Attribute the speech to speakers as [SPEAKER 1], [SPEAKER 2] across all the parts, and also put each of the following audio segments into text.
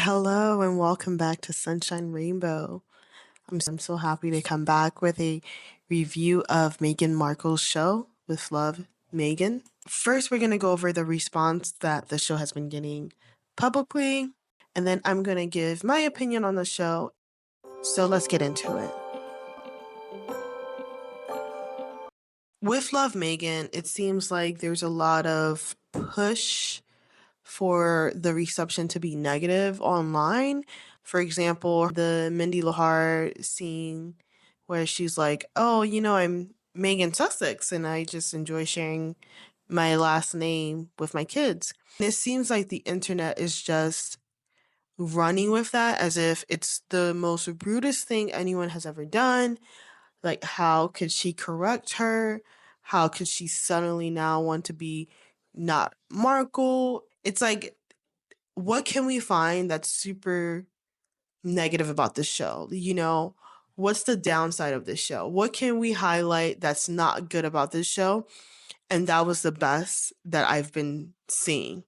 [SPEAKER 1] Hello and welcome back to Sunshine Rainbow. I'm so happy to come back with a review of Meghan Markle's show with Love, Meghan. First, we're going to go over the response that the show has been getting publicly, and then I'm going to give my opinion on the show. So let's get into it. With Love, Meghan, it seems like there's a lot of push for the reception to be negative online. For example, the Mindy Lohar scene where she's like, "Oh, I'm Megan Sussex and I just enjoy sharing my last name with my kids." And it seems like the internet is just running with that as if it's the most rudest thing anyone has ever done. Like, how could she correct her? How could she suddenly now want to be not Markle? It's like, what can we find that's super negative about this show? What's the downside of this show? What can we highlight that's not good about this show? And that was the best that I've been seeing.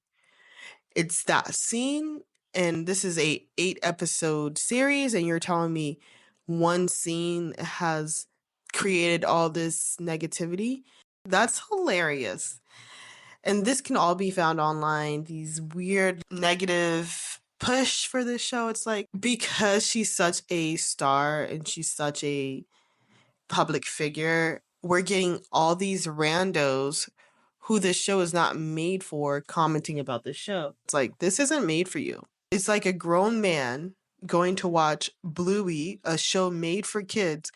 [SPEAKER 1] It's that scene, and this is a 8 episode series, and you're telling me one scene has created all this negativity? That's hilarious. And this can all be found online, these weird negative push for this show. It's like, because she's such a star and she's such a public figure, we're getting all these randos who this show is not made for commenting about this show. It's like, this isn't made for you. It's like a grown man going to watch Bluey, a show made for kids,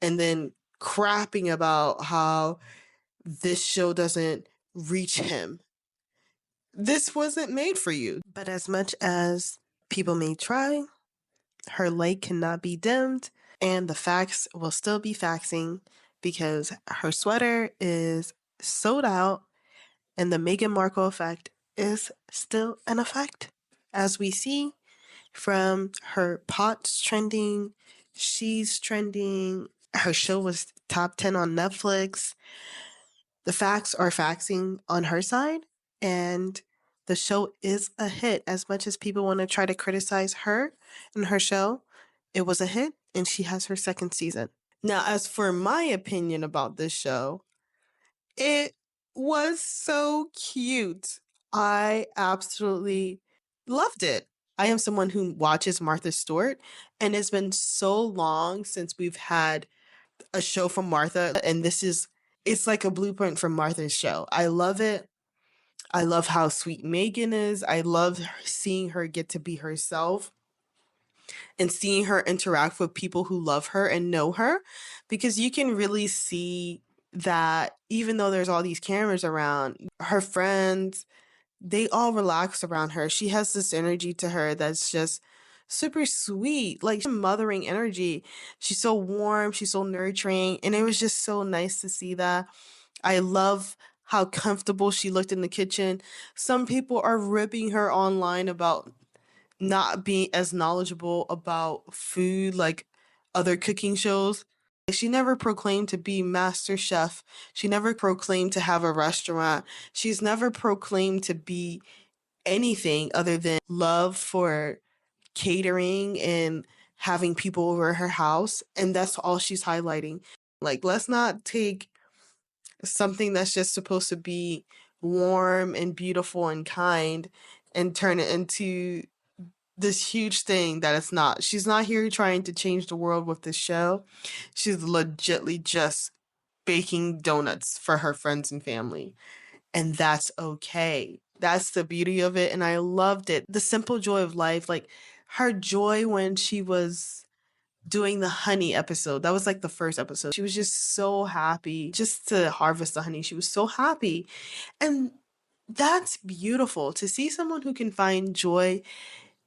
[SPEAKER 1] and then crapping about how this show doesn't reach him. This wasn't made for you. But as much as people may try, her light cannot be dimmed, and the facts will still be faxing because her sweater is sold out and the Meghan Markle effect is still an effect. As we see from her pots trending, she's trending, her show was top 10 on Netflix. The facts are faxing on her side, and the show is a hit. As much as people want to try to criticize her and her show, it was a hit, and she has her second season. Now, as for my opinion about this show, it was so cute. I absolutely loved it. I am someone who watches Martha Stewart, and it's been so long since we've had a show from Martha, and it's like a blueprint from Martha's show. I love it. I love how sweet Megan is. I love seeing her get to be herself and seeing her interact with people who love her and know her, because you can really see that even though there's all these cameras around, her friends, they all relax around her. She has this energy to her that's just super sweet, like mothering energy. She's so warm, she's so nurturing, and it was just so nice to see that. I love how comfortable she looked in the kitchen. Some people are ripping her online about not being as knowledgeable about food like other cooking shows. She never proclaimed to be master chef. She never proclaimed to have a restaurant. She's never proclaimed to be anything other than love for catering and having people over her house. And that's all she's highlighting. Like, let's not take something that's just supposed to be warm and beautiful and kind and turn it into this huge thing that it's not. She's not here trying to change the world with this show. She's legitly just baking donuts for her friends and family. And that's okay. That's the beauty of it. And I loved it. The simple joy of life, like her joy when she was doing the honey episode. That was like the first episode. She was just so happy just to harvest the honey. She was so happy. And that's beautiful. To see someone who can find joy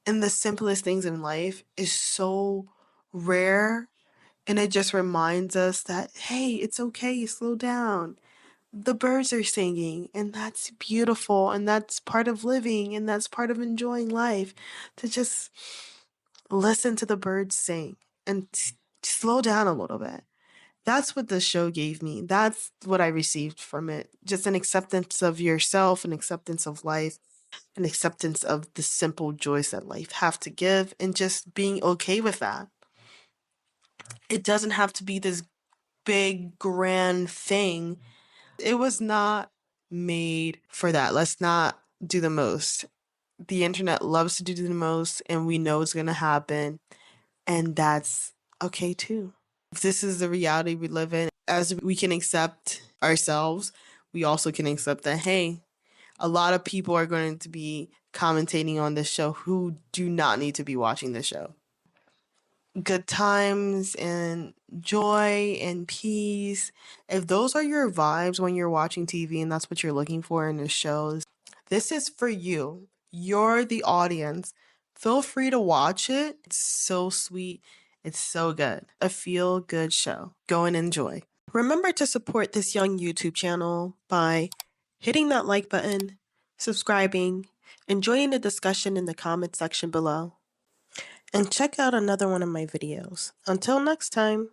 [SPEAKER 1] in the simplest things in life is so rare. And it just reminds us that, hey, it's okay, slow down. The birds are singing, and that's beautiful, and that's part of living, and that's part of enjoying life. To just listen to the birds sing and slow down a little bit. That's what the show gave me. That's what I received from it. Just an acceptance of yourself, an acceptance of life. an acceptance of the simple joys that life have to give, and just being okay with that. It doesn't have to be this big, grand thing. It was not made for that. Let's not do the most. The internet loves to do the most, and we know it's going to happen, and that's okay too. If this is the reality we live in, as we can accept ourselves, we also can accept that, hey, a lot of people are going to be commentating on this show who do not need to be watching this show. Good times and joy and peace. If those are your vibes when you're watching TV and that's what you're looking for in the shows, this is for you. You're the audience. Feel free to watch it. It's so sweet. It's so good. A feel good show. Go and enjoy. Remember to support this young YouTube channel by hitting that like button, subscribing, and joining the discussion in the comment section below. And check out another one of my videos. Until next time.